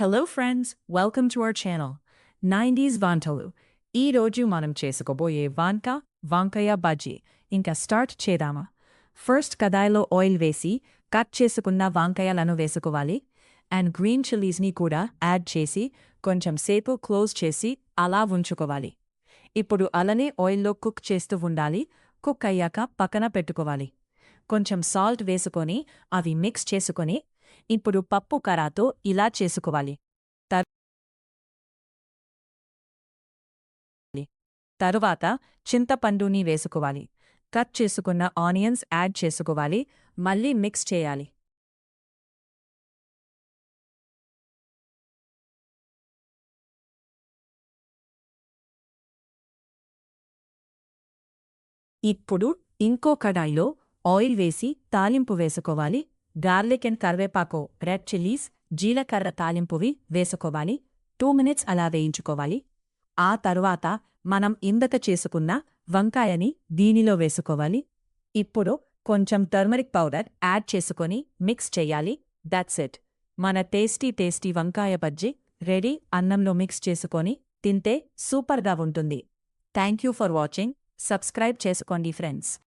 Hello friends, welcome to our channel 90s వంటలు. ఈ రోజు మనం చేసుకోబోయే వంట వంకాయ బజ్జీ. ఇంకా స్టార్ట్ చేద్దామా? ఫస్ట్ కడాయిలో ఆయిల్ వేసి కట్ చేసుకున్న వంకాయలను వేసుకోవాలి. అండ్ గ్రీన్ చిల్లీస్ని కూడా యాడ్ చేసి కొంచెం సేపు క్లోజ్ చేసి అలా ఉంచుకోవాలి. ఇప్పుడు అలానే ఆయిల్లో కుక్ చేస్తూ ఉండాలి. కుక్ అయ్యాక పక్కన పెట్టుకోవాలి. కొంచెం సాల్ట్ వేసుకొని అవి మిక్స్ చేసుకొని ఇప్పుడు పప్పు కరాతో ఇలా చేసుకోవాలి. తరువాత చింతపండుని వేసుకోవాలి. కట్ చేసుకున్న ఆనియన్స్ యాడ్ చేసుకోవాలి. మళ్ళీ మిక్స్ చేయాలి. ఇప్పుడు ఇంకో కడాయిలో ఆయిల్ వేసి తాలింపు వేసుకోవాలి. గార్లిక్ అండ్ కరివేపాకు, రెడ్ చిల్లీస్, జీలకర్ర తాలింపువి వేసుకోవాలి. 2 minutes అలా వేయించుకోవాలి. ఆ తరువాత మనం ఇందక చేసుకున్న వంకాయని దీనిలో వేసుకోవాలి. ఇప్పుడు కొంచెం టర్మరిక్ పౌడర్ యాడ్ చేసుకొని మిక్స్ చెయ్యాలి. That's it. మన టేస్టీ వంకాయ బజ్జీ రెడీ. అన్నంలో మిక్స్ చేసుకొని తింటే సూపర్గా ఉంటుంది. Thank you for watching. Subscribe చేసుకోండి ఫ్రెండ్స్.